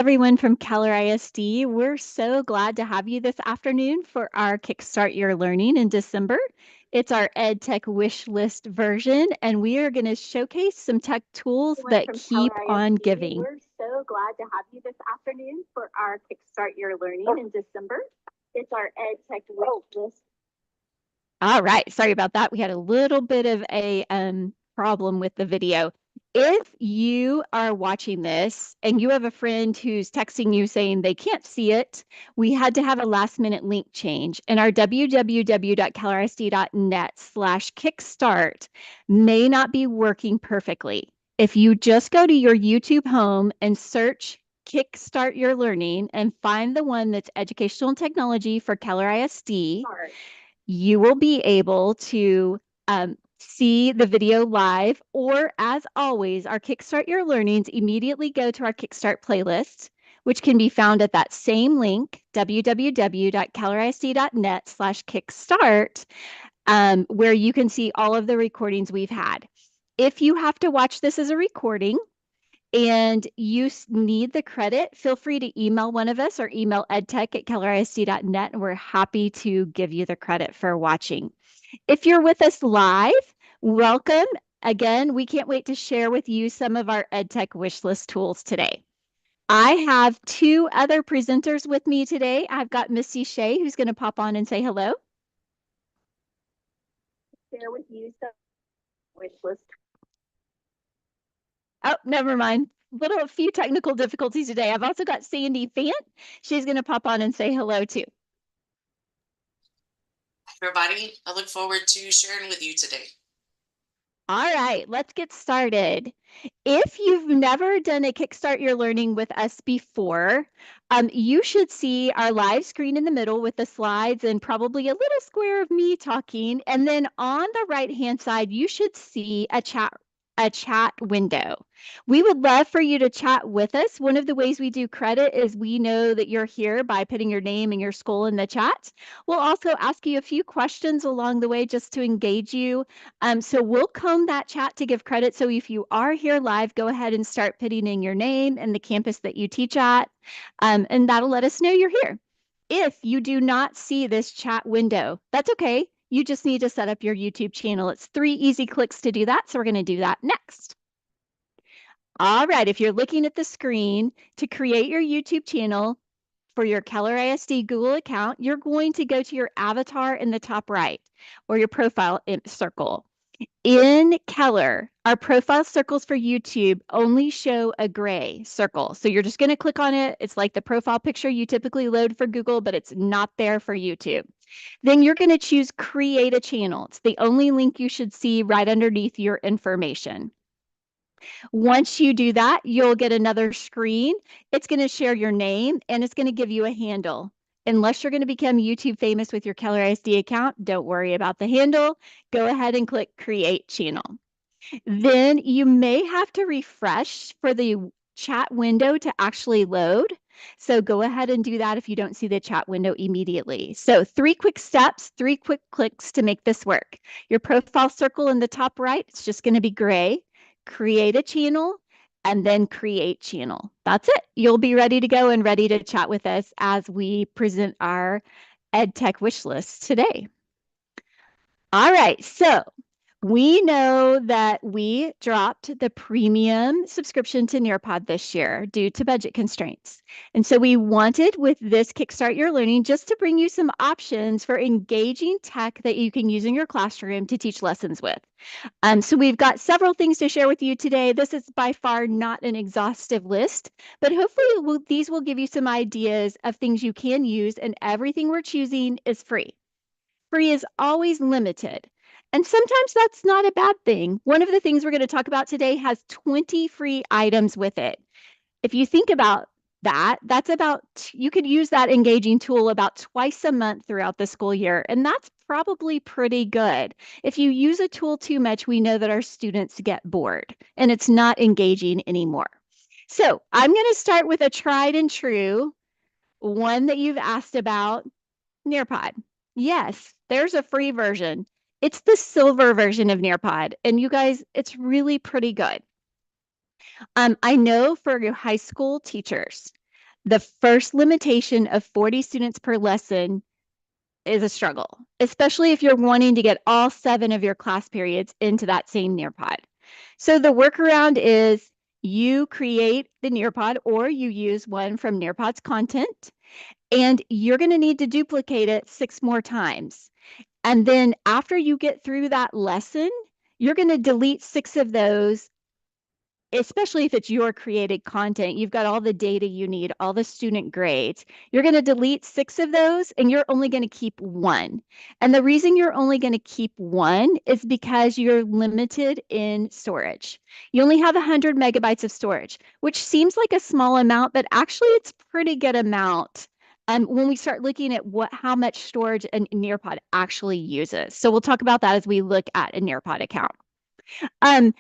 Everyone from Keller ISD. We're so glad to have you this afternoon for our Kickstart Your Learning in December. It's our Edtech wish list version, and we are going to showcase some tech tools that keep on giving. We're so glad to have you this afternoon for our Kickstart Your Learning in December. It's our Edtech wish list. All right, sorry about that. We had a little bit of a problem with the video. If you are watching this and you have a friend who's texting you saying they can't see it, we had to have a last minute link change, and our www.kellerisd.net/kickstart may not be working perfectly. If you just go to your YouTube home and search Kickstart Your Learning and find the one that's Educational and Technology for Keller ISD, you will be able to see the video live, or as always, our Kickstart Your Learnings immediately go to our Kickstart playlist, which can be found at that same link, www.kellerisd.net/kickstart, where you can see all of the recordings we've had. If you have to watch this as a recording and you need the credit, feel free to email one of us or email edtech@kellerisd.net, and we're happy to give you the credit for watching. If you're with us live, welcome. Again, we can't wait to share with you some of our EdTech wishlist tools today. I have two other presenters with me today. I've got Missy Shea, who's going to pop on and say hello. Share with you some wishlist. Oh, never mind. A few technical difficulties today. I've also got Sandy Fant. She's going to pop on and say hello too. Everybody, I look forward to sharing with you today. All right, let's get started. If you've never done a Kickstart Your Learning with us before, you should see our live screen in the middle with the slides and probably a little square of me talking. And then on the right-hand side, you should see a chat window. We would love for you to chat with us. One of the ways we do credit is we know that you're here by putting your name and your school in the chat. We'll also ask you a few questions along the way just to engage you. So we'll comb that chat to give credit. So if you are here live, go ahead and start putting in your name and the campus that you teach at, and that'll let us know you're here. If you do not see this chat window, that's okay. You just need to set up your YouTube channel. It's 3 easy clicks to do that, so we're going to do that next. All right, if you're looking at the screen, to create your YouTube channel for your Keller ISD Google account, you're going to go to your avatar in the top right, or your profile circle. In Keller, our profile circles for YouTube only show a gray circle. So you're just going to click on it. It's like the profile picture you typically load for Google, but it's not there for YouTube. Then you're going to choose Create a Channel. It's the only link you should see right underneath your information. Once you do that, you'll get another screen. It's going to share your name and it's going to give you a handle. Unless you're going to become YouTube famous with your Keller ISD account, don't worry about the handle. Go ahead and click Create Channel. Then you may have to refresh for the chat window to actually load. So go ahead and do that if you don't see the chat window immediately. So 3 quick steps, 3 quick clicks to make this work. Your profile circle in the top right, it's just going to be gray. Create a channel and then create channel. That's it. You'll be ready to go and ready to chat with us as we present our EdTech wish list today. All right, so we know that we dropped the premium subscription to Nearpod this year due to budget constraints. And so we wanted with this Kickstart Your Learning just to bring you some options for engaging tech that you can use in your classroom to teach lessons with. So we've got several things to share with you today. This is by far not an exhaustive list, but hopefully these will give you some ideas of things you can use, and everything we're choosing is free. Free is always limited. And sometimes that's not a bad thing. One of the things we're going to talk about today has 20 free items with it. If you think about that, that's about, you could use that engaging tool about twice a month throughout the school year, and that's probably pretty good. If you use a tool too much, we know that our students get bored and it's not engaging anymore. So I'm going to start with a tried and true one that you've asked about, Nearpod. Yes, there's a free version. It's the silver version of Nearpod, and you guys, it's really pretty good. I know for your high school teachers, The first limitation of 40 students per lesson is a struggle, especially if you're wanting to get all 7 of your class periods into that same Nearpod. So the workaround is you create the Nearpod or you use one from Nearpod's content, and you're going to need to duplicate it 6 more times. And then after you get through that lesson, you're going to delete 6 of those, especially if it's your created content. You've got all the data you need, all the student grades. You're going to delete 6 of those and you're only going to keep one. And the reason you're only going to keep one is because you're limited in storage. You only have 100 megabytes of storage, which seems like a small amount, but actually it's a pretty good amount. When we start looking at how much storage a Nearpod actually uses. So we'll talk about that as we look at a Nearpod account. Um,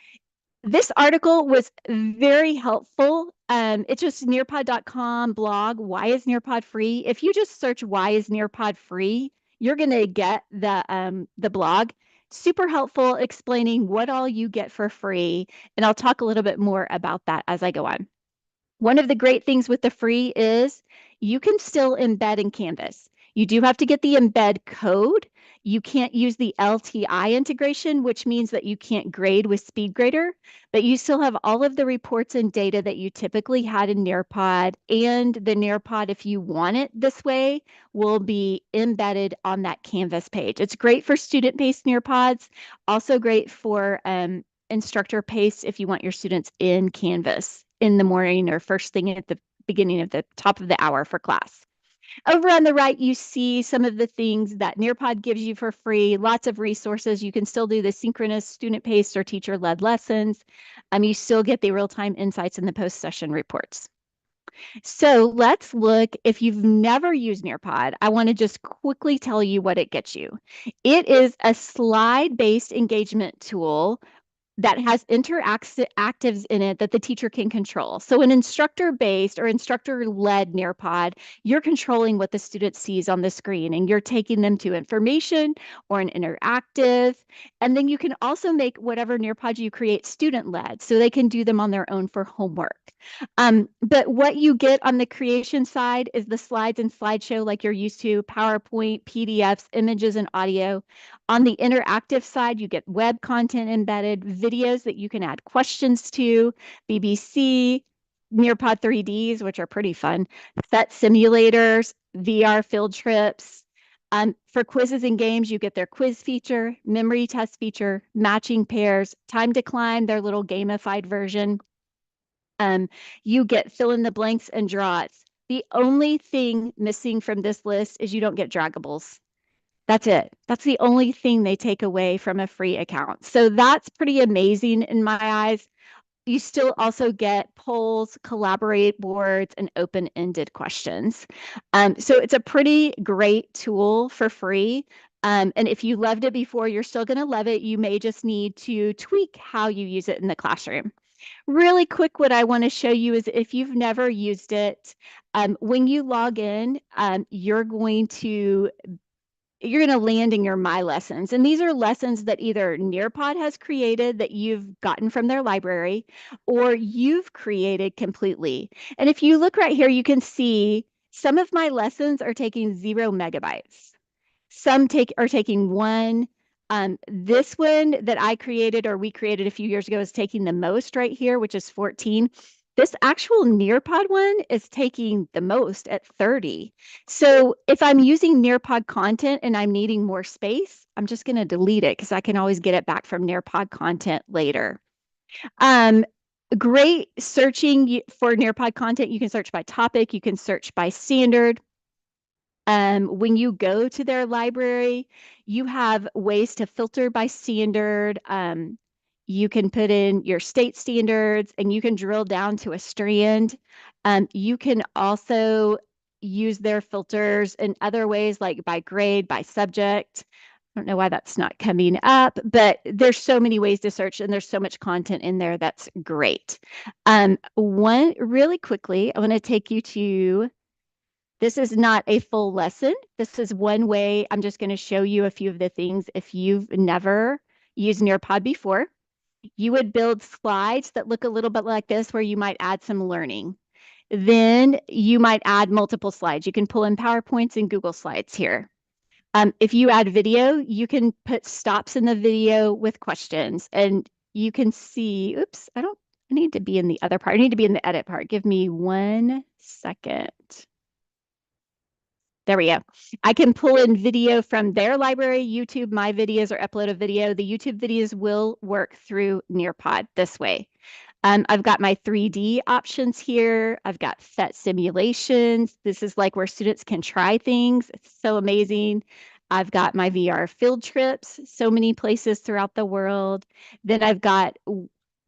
this article was very helpful. It's just nearpod.com blog. Why is Nearpod free? If you just search why is Nearpod free, you're going to get the blog. Super helpful explaining what all you get for free. And I'll talk a little bit more about that as I go on. One of the great things with the free is you can still embed in Canvas. You do have to get the embed code. You can't use the LTI integration, which means that you can't grade with SpeedGrader, but you still have all of the reports and data that you typically had in Nearpod, and the Nearpod, if you want it this way, will be embedded on that Canvas page. It's great for student-based Nearpods, also great for instructor pace if you want your students in Canvas in the morning or first thing at the beginning of the top of the hour for class. Over on the right, you see some of the things that Nearpod gives you for free, lots of resources. You can still do the synchronous student-paced or teacher-led lessons. You still get the real-time insights in the post-session reports. So let's look, if you've never used Nearpod, I want to just quickly tell you what it gets you. It is a slide-based engagement tool that has interactives in it that the teacher can control. So an instructor-based or instructor-led Nearpod, you're controlling what the student sees on the screen and you're taking them to information or an interactive. And then you can also make whatever Nearpod you create student-led so they can do them on their own for homework. But what you get on the creation side is the slides and slideshow like you're used to, PowerPoint, PDFs, images, and audio. On the interactive side, you get web content embedded, videos that you can add questions to, BBC, Nearpod 3Ds, which are pretty fun, set simulators, VR field trips. For quizzes and games, you get their quiz feature, memory test feature, matching pairs, time to climb, their little gamified version. You get fill in the blanks and draws. The only thing missing from this list is you don't get draggables. That's it. That's the only thing they take away from a free account. So that's pretty amazing in my eyes. You still also get polls, collaborate boards, and open-ended questions. So it's a pretty great tool for free. And if you loved it before, you're still going to love it. You may just need to tweak how you use it in the classroom. Really quick, what I want to show you is if you've never used it, when you log in, you're going to land in your My Lessons. And these are lessons that either Nearpod has created that you've gotten from their library or you've created completely. And if you look right here, you can see some of my lessons are taking 0 megabytes. Some are taking 1. This one that I created or we created a few years ago is taking the most right here, which is 14. This actual Nearpod one is taking the most at 30. So if I'm using Nearpod content and I'm needing more space, I'm just going to delete it because I can always get it back from Nearpod content later. Um, Great searching for Nearpod content. You can search by topic. You can search by standard. When you go to their library, you have ways to filter by standard. You can put in your state standards and you can drill down to a strand. You can also use their filters in other ways, like by grade, by subject. I don't know why that's not coming up, but there's so many ways to search and there's so much content in there that's great. One really quickly, I want to take you to this is not a full lesson. This is one way. I'm just going to show you a few of the things. If you've never used Nearpod before, you would build slides that look a little bit like this, where you might add some learning. Then you might add multiple slides. You can pull in PowerPoints and Google Slides here. If you add video, you can put stops in the video with questions and you can see, oops, I need to be in the other part. I need to be in the edit part. Give me 1 second. There we go. I can pull in video from their library, YouTube, my videos, or upload a video. The YouTube videos will work through Nearpod this way. I've got my 3D options here. I've got PhET simulations. This is like where students can try things. It's so amazing. I've got my VR field trips, so many places throughout the world. Then I've got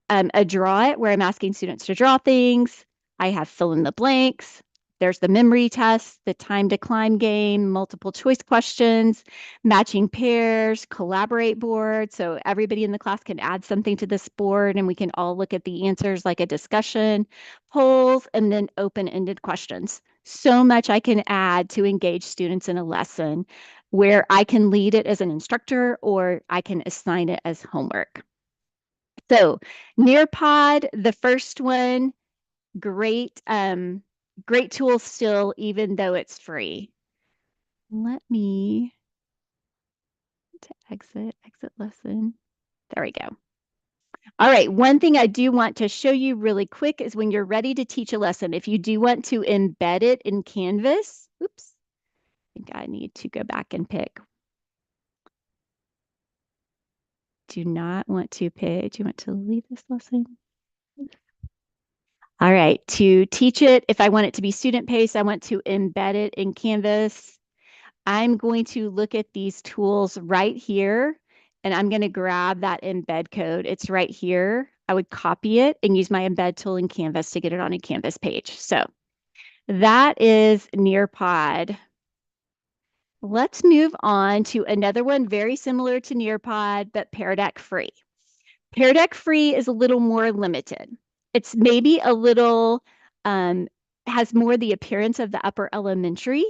a draw it where I'm asking students to draw things. I have fill in the blanks. There's the memory test, the time to climb game, multiple choice questions, matching pairs, collaborate board. So everybody in the class can add something to this board and we can all look at the answers like a discussion, polls, and then open-ended questions. So much I can add to engage students in a lesson where I can lead it as an instructor or I can assign it as homework. So Nearpod, the first one, great, great tool still, even though it's free. Let me to exit lesson. There we go. All right, one thing I do want to show you really quick is when you're ready to teach a lesson, if you do want to embed it in Canvas, oops, I think I need to go back and pick. Do not want to pick, do you want to leave this lesson? All right, to teach it, if I want it to be student-paced, I want to embed it in Canvas. I'm going to look at these tools right here, and I'm going to grab that embed code. It's right here. I would copy it and use my embed tool in Canvas to get it on a Canvas page. So that is Nearpod. Let's move on to another one very similar to Nearpod, but Pear Deck free. Pear Deck free is a little more limited. It's maybe a little, has more the appearance of the upper elementary,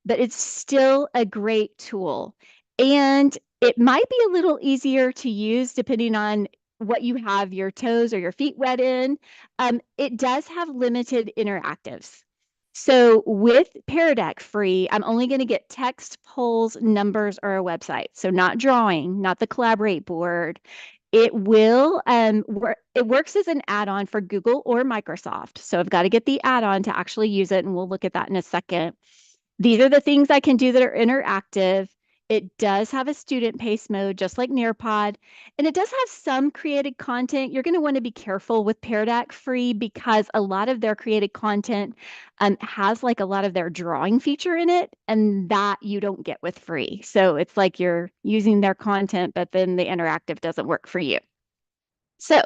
but it's still a great tool. And it might be a little easier to use depending on what you have your toes or your feet wet in. It does have limited interactives. So with Pear Deck free, I'm only going to get text, polls, numbers, or a website. So not drawing, not the collaborate board. It will it works as an add-on for Google or Microsoft. So I've got to get the add-on to actually use it, and we'll look at that in a second. These are the things I can do that are interactive. It does have a student pace mode, just like Nearpod, and it does have some created content. You're going to want to be careful with Pear Deck free because a lot of their created content has like a lot of their drawing feature in it, and that you don't get with free. So it's like you're using their content, but then the interactive doesn't work for you. So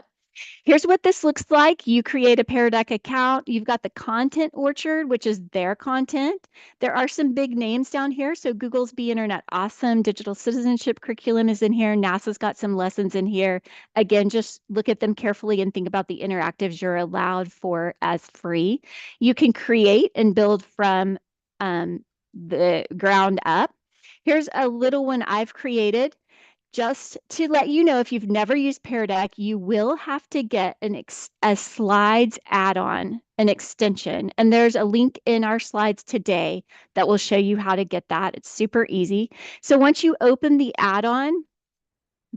here's what this looks like. You create a Pear Deck account. You've got the Content Orchard, which is their content. There are some big names down here. So Google's Be Internet Awesome, Digital Citizenship Curriculum is in here. NASA's got some lessons in here. Again, just look at them carefully and think about the interactives you're allowed for as free. You can create and build from the ground up. Here's a little one I've created. Just to let you know, if you've never used Pear Deck, you will have to get a slides add-on, an extension. And there's a link in our slides today that will show you how to get that. It's super easy. So once you open the add-on,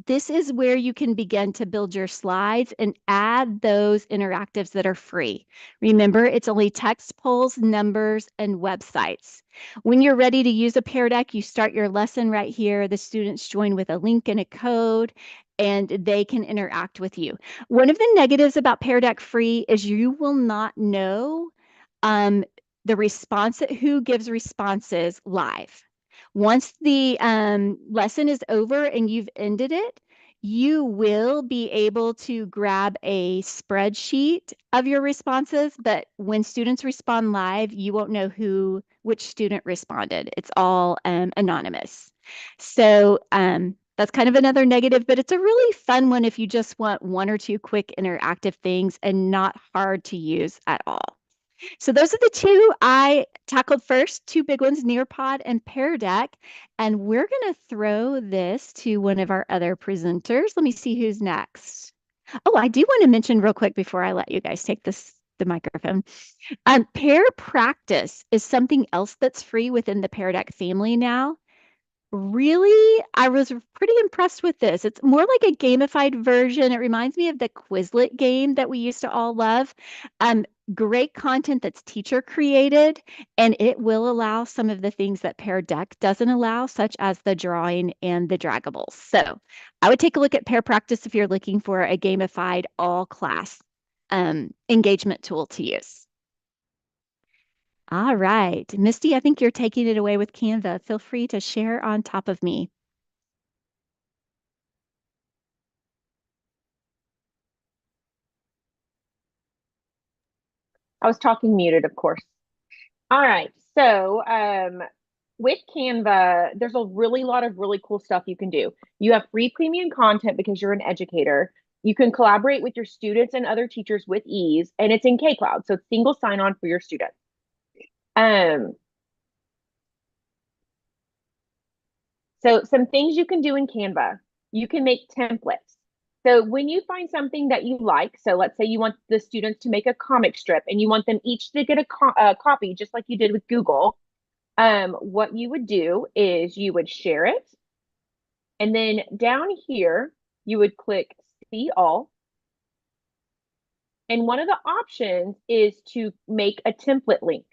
this is where you can begin to build your slides and add those interactives that are free. Remember, it's only text, polls, numbers, and websites. When you're ready to use a Pear Deck, you start your lesson right here. The students join with a link and a code, and they can interact with you. One of the negatives about Pear Deck free is you will not know the response, who gives responses live. Once the lesson is over and you've ended it, you will be able to grab a spreadsheet of your responses, but when students respond live, you won't know which student responded. It's all anonymous. So that's kind of another negative, but it's a really fun one if you just want one or two quick interactive things and not hard to use at all. So those are the two I tackled first, two big ones, Nearpod and Pear Deck. And we're going to throw this to one of our other presenters. Let me see who's next. Oh, I do want to mention real quick before I let you guys take this the microphone. Pair practice is something else that's free within the Pear Deck family now. Really, I was pretty impressed with this. It's more like a gamified version. It reminds me of the Quizlet game that we used to all love. Um, Great content that's teacher created, and it will allow some of the things that Pear Deck doesn't allow, such as the drawing and the draggables. So I would take a look at Pair Practice if you're looking for a gamified all class engagement tool to use. All right. Misty, I think you're taking it away with Canva. Feel free to share on top of me. I was talking muted, of course. All right. So with Canva, there's a really lot of really cool stuff you can do. You have free premium content because you're an educator. You can collaborate with your students and other teachers with ease, and it's in K-Cloud, so it's single sign-on for your students. Um, so some things you can do in Canva. You can make templates. So when you find something that you like, so let's say you want the students to make a comic strip and you want them each to get a copy, just like you did with Google, what you would do is you would share it. And then down here, you would click see all. And one of the options is to make a template link.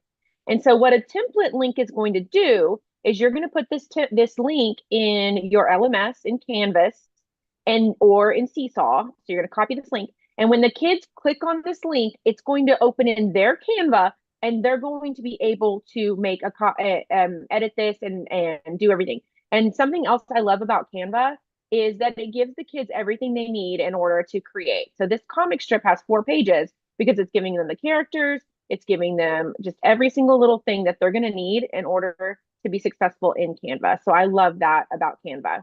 And so what a template link is going to do is you're going to put this link in your LMS in Canvas and or in Seesaw. So you're going to copy this link. And when the kids click on this link, it's going to open in their Canva and they're going to be able to make edit this and do everything. And something else I love about Canva is that it gives the kids everything they need in order to create. So this comic strip has 4 pages because it's giving them the characters, it's giving them just every single little thing that they're going to need in order to be successful in Canva. So I love that about Canva.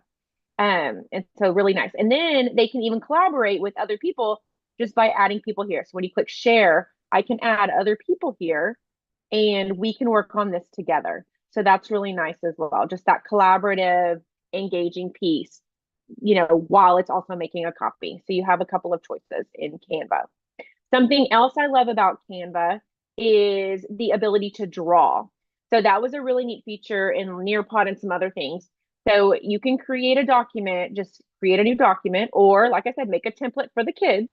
And so really nice. And then they can even collaborate with other people just by adding people here. So when you click share, I can add other people here and we can work on this together. So that's really nice as well. Just that collaborative, engaging piece, while it's also making a copy. So you have a couple of choices in Canva. Something else I love about Canva is the ability to draw. So that was a really neat feature in Nearpod and some other things. So you can create a document, just create a new document, or like I said, make a template for the kids.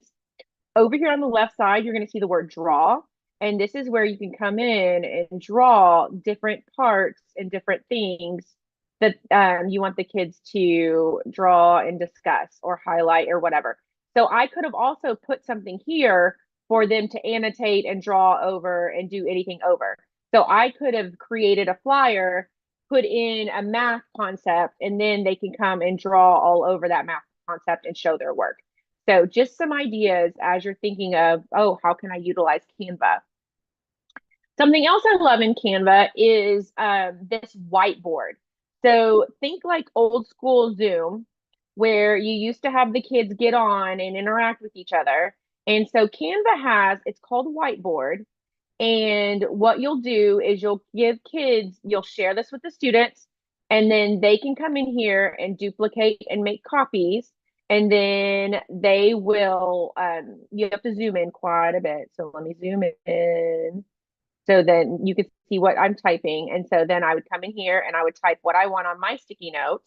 Over here on the left side, you're going to see the word draw. And this is where you can come in and draw different parts and different things that you want the kids to draw and discuss or highlight or whatever. So I could have also put something here for them to annotate and draw over and do anything over. So I could have created a flyer, put in a math concept, and then they can come and draw all over that math concept and show their work. So just some ideas as you're thinking of, oh, how can I utilize Canva? Something else I love in Canva is this whiteboard. So think like old school Zoom, where you used to have the kids get on and interact with each other. And so Canva has, it's called Whiteboard. And what you'll do is you'll share this with the students, and then they can come in here and duplicate and make copies. And then they will, you have to zoom in quite a bit. So let me zoom in. So then you can see what I'm typing. And so then I would come in here and I would type what I want on my sticky note.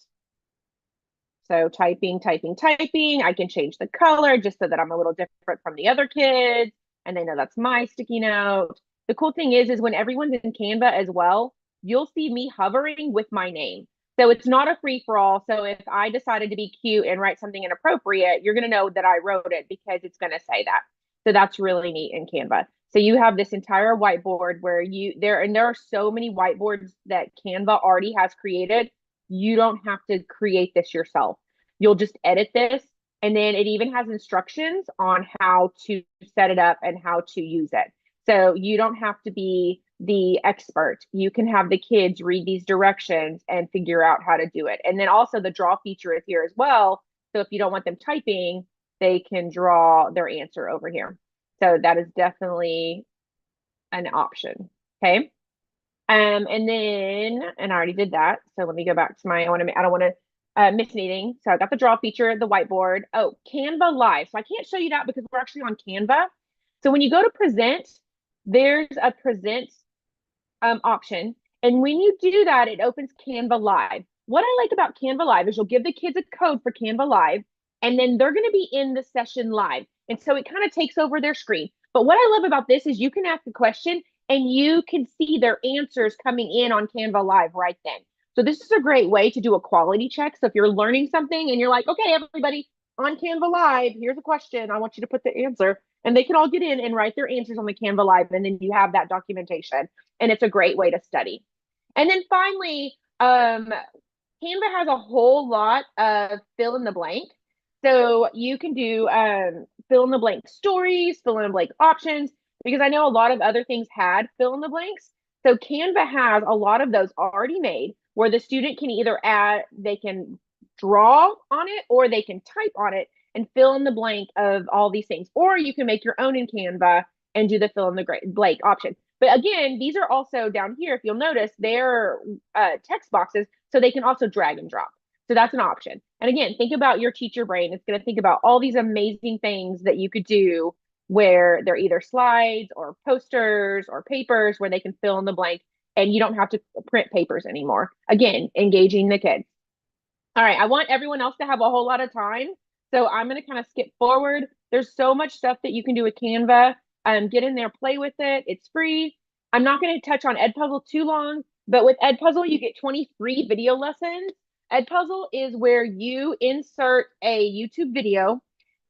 So typing, typing, typing. I can change the color just so that I'm a little different from the other kids. And they know that's my sticky note. The cool thing is when everyone's in Canva as well, you'll see me hovering with my name. So it's not a free for all. So if I decided to be cute and write something inappropriate, you're going to know that I wrote it because it's going to say that. So that's really neat in Canva. So you have this entire whiteboard where there are so many whiteboards that Canva already has created. You don't have to create this yourself. You'll just edit this, and then it even has instructions on how to set it up and how to use it. So you don't have to be the expert. You can have the kids read these directions and figure out how to do it. And then also the draw feature is here as well. So if you don't want them typing, they can draw their answer over here. So that is definitely an option. Okay. And I already did that. So let me go back to I don't want to miss anything. So I got the draw feature, the whiteboard. Oh, Canva Live. So I can't show you that because we're actually on Canva. So when you go to present, there's a present option. And when you do that, it opens Canva Live. What I like about Canva Live is you'll give the kids a code for Canva Live, and then they're going to be in the session live. And so it kind of takes over their screen. But what I love about this is you can ask a question and you can see their answers coming in on Canva Live right then. So this is a great way to do a quality check. So if you're learning something and you're like, okay, everybody on Canva Live, here's a question. I want you to put the answer. And they can all get in and write their answers on the Canva Live. And then you have that documentation. And it's a great way to study. And then finally, Canva has a whole lot of fill in the blank. So you can do fill in the blank stories, fill in the blank options, because I know a lot of other things had fill in the blanks. So Canva has a lot of those already made where the student can either add, they can draw on it or they can type on it and fill in the blank of all these things. Or you can make your own in Canva and do the fill in the blank option. But again, these are also down here, if you'll notice, they're text boxes, so they can also drag and drop. So that's an option. And again, think about your teacher brain. It's going to think about all these amazing things that you could do where they're either slides or posters or papers where they can fill in the blank and you don't have to print papers anymore. Again, engaging the kids. All right, I want everyone else to have a whole lot of time. So I'm going to kind of skip forward. There's so much stuff that you can do with Canva. Get in there, play with it. It's free. I'm not going to touch on Edpuzzle too long, but with Edpuzzle, you get 23 video lessons. Edpuzzle is where you insert a YouTube video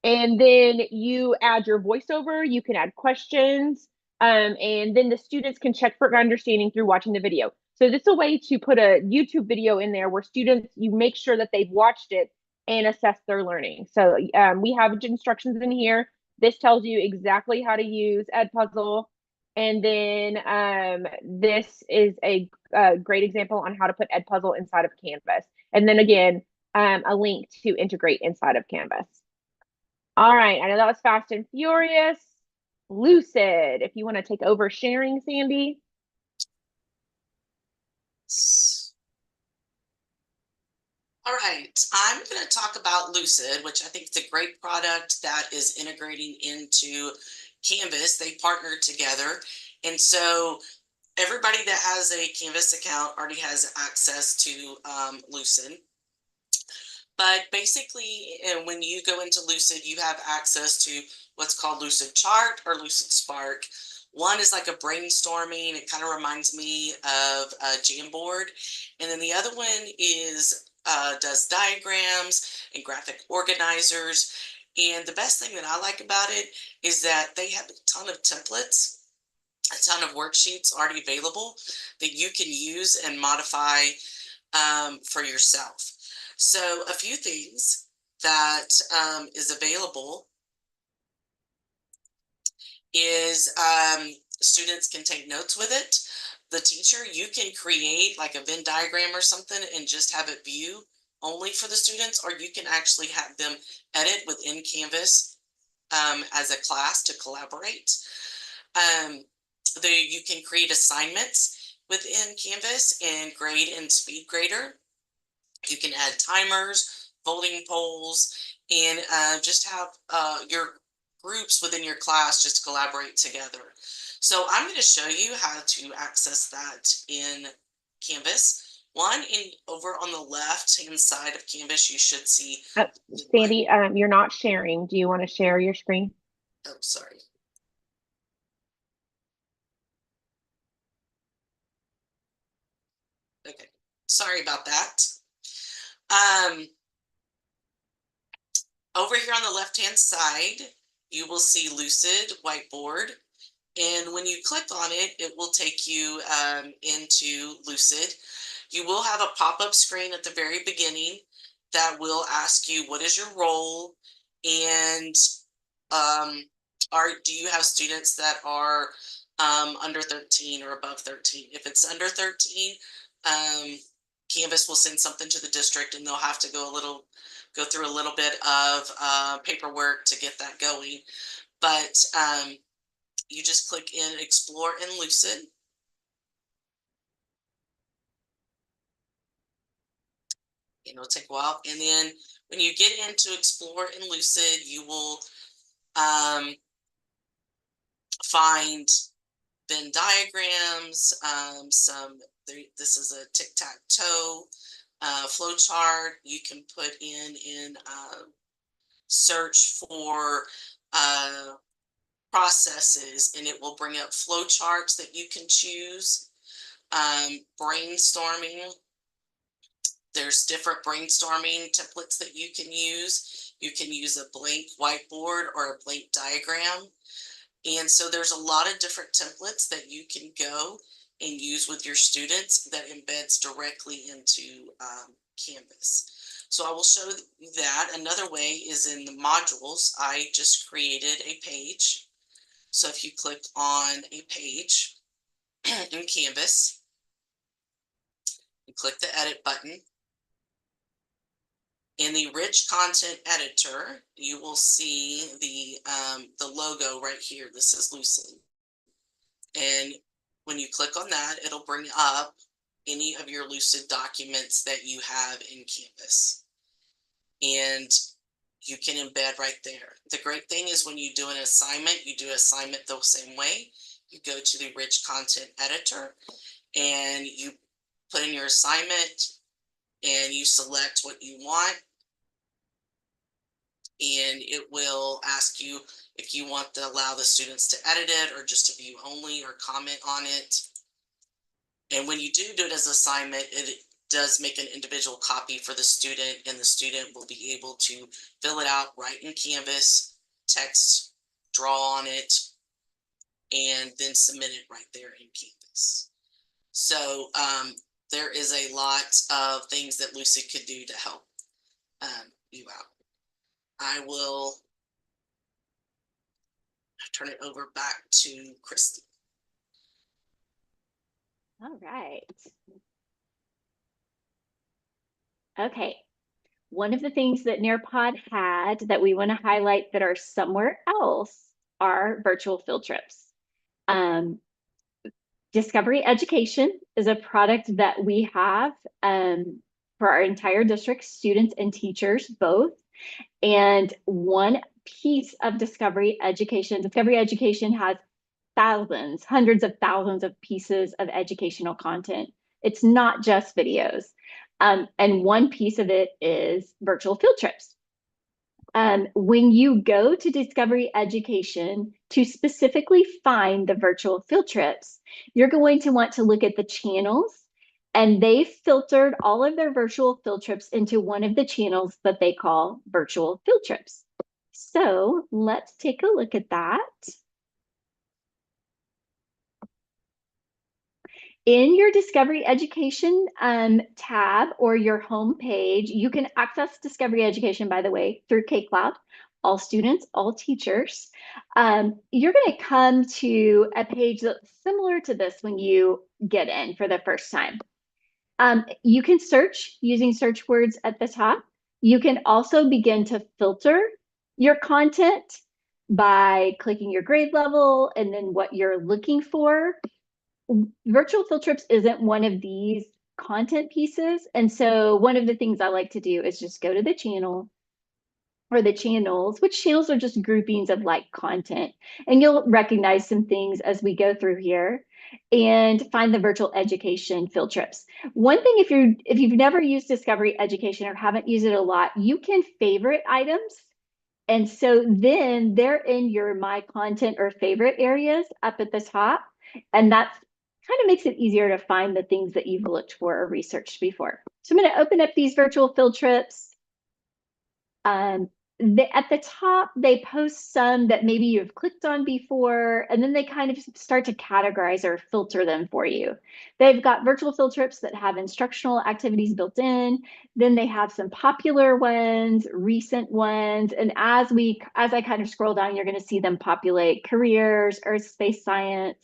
and then you add your voiceover. You can add questions, and then the students can check for understanding through watching the video. So this is a way to put a YouTube video in there where students, you make sure that they've watched it and assess their learning. So we have instructions in here. This tells you exactly how to use Edpuzzle. And then this is a great example on how to put Edpuzzle inside of Canvas. And then again, a link to integrate inside of Canvas. All right, I know that was fast and furious. Lucid, if you want to take over sharing, Sandy. All right, I'm going to talk about Lucid, which I think is a great product that is integrating into Canvas. They partnered together. And so everybody that has a Canvas account already has access to Lucid. But basically, when you go into Lucid, you have access to what's called Lucid Chart or Lucid Spark. One is like a brainstorming. It kind of reminds me of a Jamboard. And then the other one is does diagrams and graphic organizers. And the best thing that I like about it is that they have a ton of templates, a ton of worksheets already available that you can use and modify for yourself. So a few things that is available is students can take notes with it. The teacher, you can create like a Venn diagram or something and just have it view only for the students, or you can actually have them edit within Canvas as a class to collaborate. You can create assignments within Canvas and grade in SpeedGrader. You can add timers, voting polls, and just have your groups within your class just collaborate together. So I'm going to show you how to access that in Canvas. One, over on the left-hand side of Canvas, you should see. Sandy, you're not sharing. Do you want to share your screen? Oh, sorry. Okay, sorry about that. Over here on the left-hand side, you will see Lucid Whiteboard. And when you click on it, it will take you into Lucid. You will have a pop-up screen at the very beginning that will ask you, what is your role? And do you have students that are under 13 or above 13? If it's under 13, Canvas will send something to the district and they'll have to go through a little bit of paperwork to get that going. But you just click in Explore in Lucid. It'll take a while. And then when you get into Explore in Lucid, you will find Venn diagrams, this is a tic-tac-toe flow chart. You can put in search for processes, and it will bring up flow charts that you can choose. Brainstorming, there's different brainstorming templates that you can use. You can use a blank whiteboard or a blank diagram. And so there's a lot of different templates that you can go and use with your students that embeds directly into Canvas. So I will show you that. Another way is in the modules. I just created a page. So if you click on a page in Canvas, you click the edit button. In the rich content editor, you will see the logo right here. This is Lucid. And when you click on that, it'll bring up any of your Lucid documents that you have in Canvas. And you can embed right there. The great thing is when you do an assignment, you do assignment the same way. You go to the rich content editor and you put in your assignment and you select what you want. And it will ask you if you want to allow the students to edit it or just to view only or comment on it. And when you do it as an assignment, it does make an individual copy for the student, and the student will be able to fill it out right in Canvas, text, draw on it, and then submit it right there in Canvas. So there is a lot of things that Lucid could do to help you out. I will turn it over back to Christy. All right. Okay. One of the things that Nearpod had that we want to highlight that are somewhere else are virtual field trips. Discovery Education is a product that we have for our entire district, students and teachers both. And one piece of Discovery Education has thousands, hundreds of thousands of pieces of educational content. It's not just videos. And one piece of it is virtual field trips. When you go to Discovery Education to specifically find the virtual field trips, you're going to want to look at the channels, and they filtered all of their virtual field trips into one of the channels that they call virtual field trips. So let's take a look at that. In your Discovery Education tab or your home page, you can access Discovery Education, by the way, through K-Cloud, all students, all teachers. You're going to come to a page that's similar to this when you get in for the first time. You can search using search words at the top. You can also begin to filter your content by clicking your grade level and then what you're looking for. Virtual field trips isn't one of these content pieces. And so one of the things I like to do is just go to the channel or the channels, which channels are just groupings of like content. And you'll recognize some things as we go through here and find the virtual education field trips. One thing, if you've never used Discovery Education or haven't used it a lot, you can favorite items. And so then they're in your My Content or favorite areas up at the top. And that's kind of makes it easier to find the things that you've looked for or researched before. So I'm going to open up these virtual field trips. At the top, they post some that maybe you've clicked on before, and then they kind of start to categorize or filter them for you. They've got virtual field trips that have instructional activities built in. Then they have some popular ones, recent ones. And as I kind of scroll down, you're going to see them populate careers, earth, space science,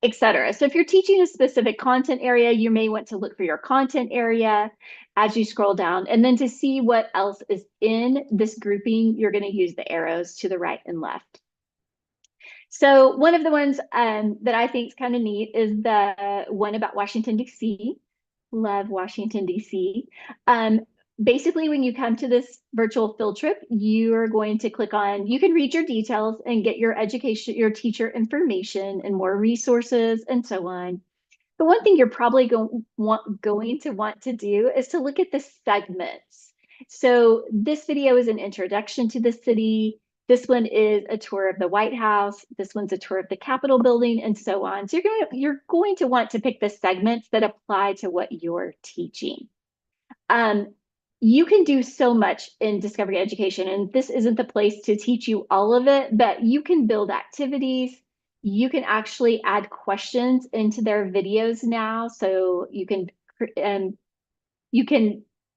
etc. So if you're teaching a specific content area, you may want to look for your content area as you scroll down. And then to see what else is in this grouping, you're going to use the arrows to the right and left. So one of the ones that I think is kind of neat is the one about Washington, D.C. Love Washington, D.C. basically, when you come to this virtual field trip, you are going to click on, you can read your details and get your education, your teacher information and more resources and so on. The one thing you're probably going to want to do is to look at the segments. So this video is an introduction to the city. This one is a tour of the White House. This one's a tour of the Capitol building and so on. So you're going to want to pick the segments that apply to what you're teaching. Um, you can do so much in Discovery Education, and this isn't the place to teach you all of it, but you can build activities. You can actually add questions into their videos now. So you can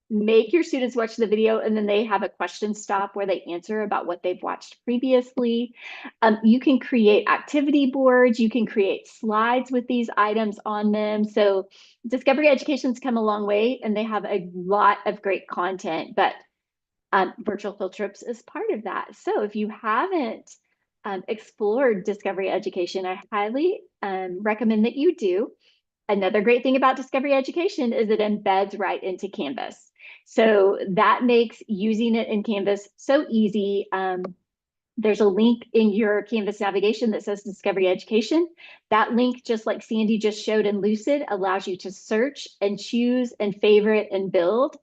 make your students watch the video and then they have a question stop where they answer about what they've watched previously. You can create activity boards. You can create slides with these items on them. So Discovery Education's come a long way and they have a lot of great content, but virtual field trips is part of that. So if you haven't explored Discovery Education, I highly recommend that you do. Another great thing about Discovery Education is it embeds right into Canvas. So that makes using it in Canvas so easy. There's a link in your Canvas navigation that says Discovery Education. That link, just like Sandy just showed in Lucid, allows you to search and choose and favorite and build.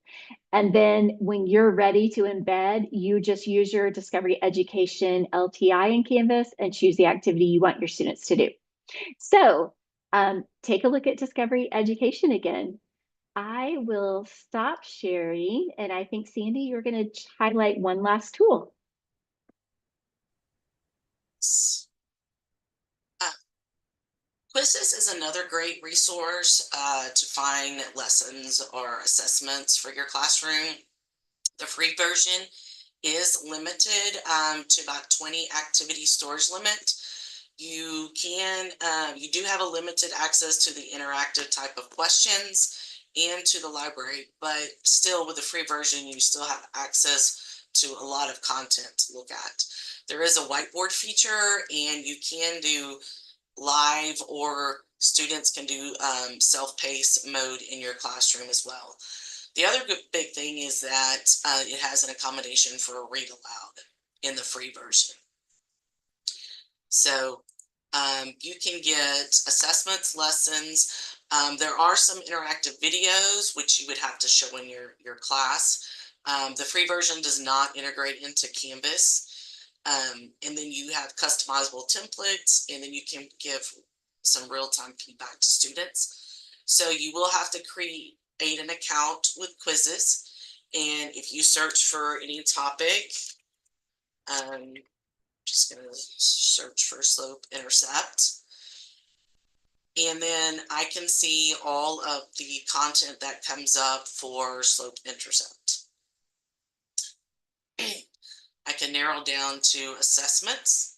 And then when you're ready to embed, you just use your Discovery Education LTI in Canvas and choose the activity you want your students to do. So take a look at Discovery Education again. I will stop sharing, and I think, Sandy, you're going to highlight one last tool. Quizzes is another great resource to find lessons or assessments for your classroom. The free version is limited to about 20 activity storage limit. You do have a limited access to the interactive type of questions and to the library, but still with the free version, you still have access to a lot of content to look at. There is a whiteboard feature and you can do live, or students can do self-paced mode in your classroom as well. The other big thing is that it has an accommodation for read aloud in the free version. So you can get assessments, lessons. There are some interactive videos, which you would have to show in your class. The free version does not integrate into Canvas. And then you have customizable templates, and then you can give some real-time feedback to students. So you will have to create an account with Quizzes. And if you search for any topic, just going to search for slope intercept. And then I can see all of the content that comes up for slope intercept. I can narrow down to assessments,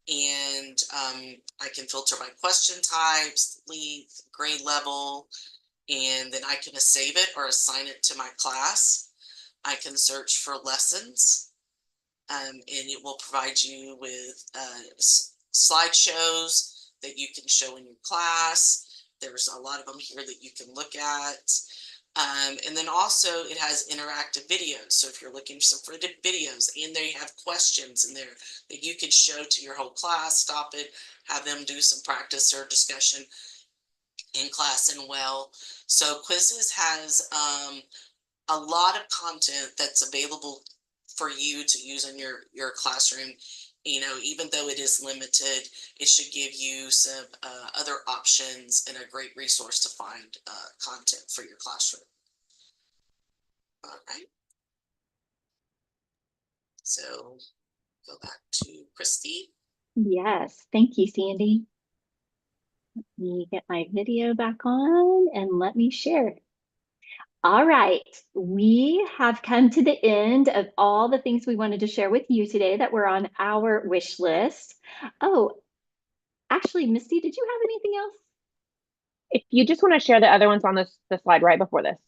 and I can filter by question types, length, grade level, and then I can save it or assign it to my class. I can search for lessons, and it will provide you with slideshows that you can show in your class. There's a lot of them here that you can look at. And then also it has interactive videos. So if you're looking for videos and they have questions in there that you can show to your whole class, stop it, have them do some practice or discussion in class and well. So Quizzes has a lot of content that's available for you to use in your classroom. You know, even though it is limited, it should give you some other options and a great resource to find content for your classroom. All right. So go back to Christy. Yes, thank you, Sandy. Let me get my video back on and let me share. All right, we have come to the end of all the things we wanted to share with you today that were on our wish list. Oh, actually, Misty, did you have anything else? If you just want to share the other ones on the slide right before this.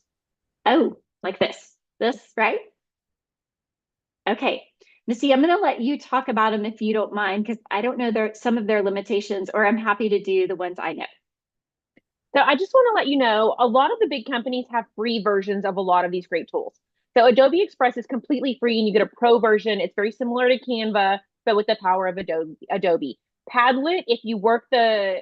Oh, like this, right? Okay, Missy, I'm going to let you talk about them if you don't mind, because I don't know some of their limitations, or I'm happy to do the ones I know. So I just want to let you know, a lot of the big companies have free versions of a lot of these great tools. So Adobe Express is completely free and you get a pro version. It's very similar to Canva, but with the power of Adobe. Padlet, if you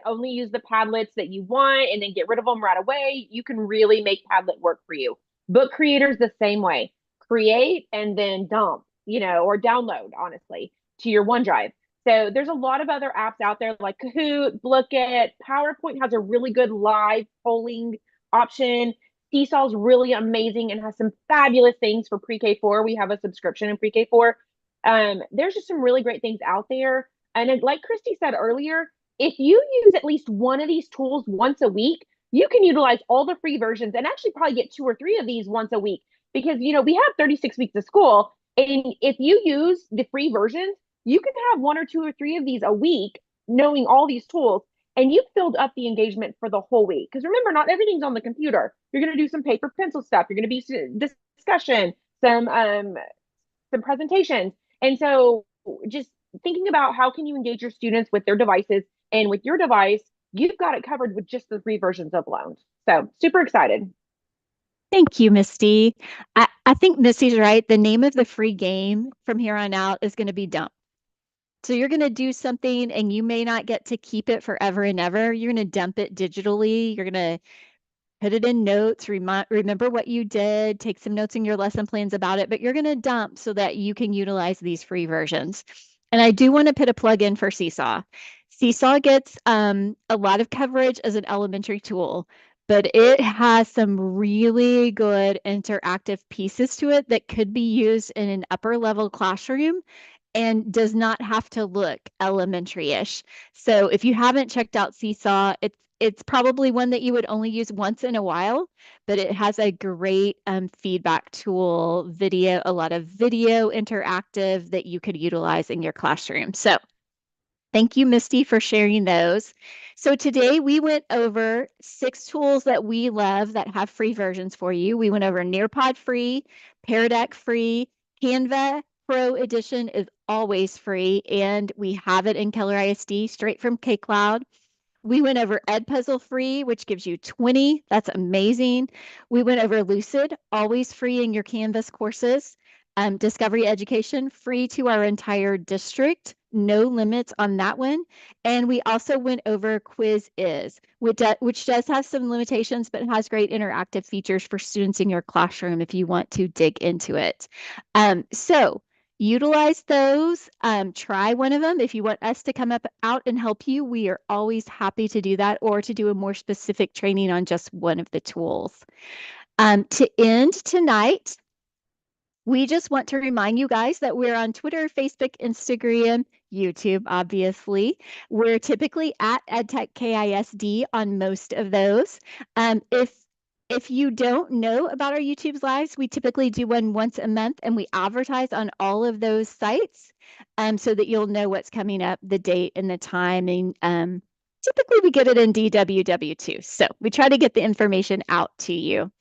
only use the Padlets that you want and then get rid of them right away, you can really make Padlet work for you. Book creators the same way. Create and then dump, or download, honestly, to your OneDrive. So there's a lot of other apps out there like Kahoot, Blookit. PowerPoint has a really good live polling option. Seesaw is really amazing and has some fabulous things for pre-K4. We have a subscription in pre-K4. There's just some really great things out there. And like Christy said earlier, if you use at least one of these tools once a week, you can utilize all the free versions and actually probably get 2 or 3 of these once a week because, we have 36 weeks of school. And if you use the free versions, you can have 1 or 2 or 3 of these a week, knowing all these tools, and you've filled up the engagement for the whole week. Because remember, not everything's on the computer. You're going to do some paper pencil stuff. You're going to be discussion, some presentations. And so just thinking about how can you engage your students with their devices and with your device, you've got it covered with just the free versions of loans. So super excited. Thank you, Misty. I think Misty's right. The name of the free game from here on out is going to be Dump. So you're going to do something and you may not get to keep it forever and ever. You're going to dump it digitally. You're going to put it in notes, remember what you did, take some notes in your lesson plans about it, but you're going to dump so that you can utilize these free versions. And I do want to put a plug in for Seesaw. Seesaw gets a lot of coverage as an elementary tool, but it has some really good interactive pieces to it that could be used in an upper level classroom and does not have to look elementary-ish. So if you haven't checked out Seesaw, it's probably one that you would only use once in a while, but it has a great feedback tool, a lot of video interactive that you could utilize in your classroom. So thank you, Misty, for sharing those. So today we went over 6 tools that we love that have free versions for you. We went over Nearpod free, Pear Deck free, Canva Pro Edition is always free, and we have it in Keller ISD straight from K-Cloud. We went over Edpuzzle free, which gives you 20. That's amazing. We went over Lucid, always free in your Canvas courses. Discovery Education, free to our entire district. No limits on that one. And we also went over Quiz Is, which does have some limitations, but has great interactive features for students in your classroom if you want to dig into it. So utilize those. Try one of them. If you want us to come out and help you, we are always happy to do that or to do a more specific training on just one of the tools. To end tonight, we just want to remind you guys that we're on Twitter, Facebook, Instagram, YouTube, obviously. We're typically at Edtech KISD on most of those. If you don't know about our YouTube lives, we typically do one once a month and we advertise on all of those sites so that you'll know what's coming up, the date and the timing. Typically we get it in DWW too. So we try to get the information out to you.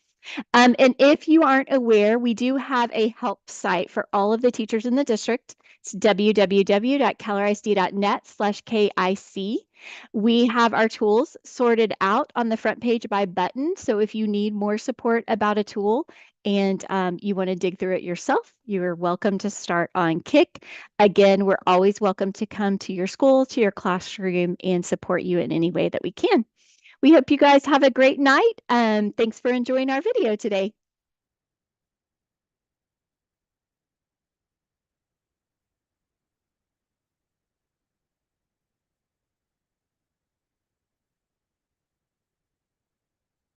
And if you aren't aware, we do have a help site for all of the teachers in the district. It's www.kellerisd.net/KIC. We have our tools sorted out on the front page by button. So if you need more support about a tool and you want to dig through it yourself, you are welcome to start on KIC. Again, we're always welcome to come to your school, to your classroom, and support you in any way that we can. We hope you guys have a great night. Thanks for enjoying our video today.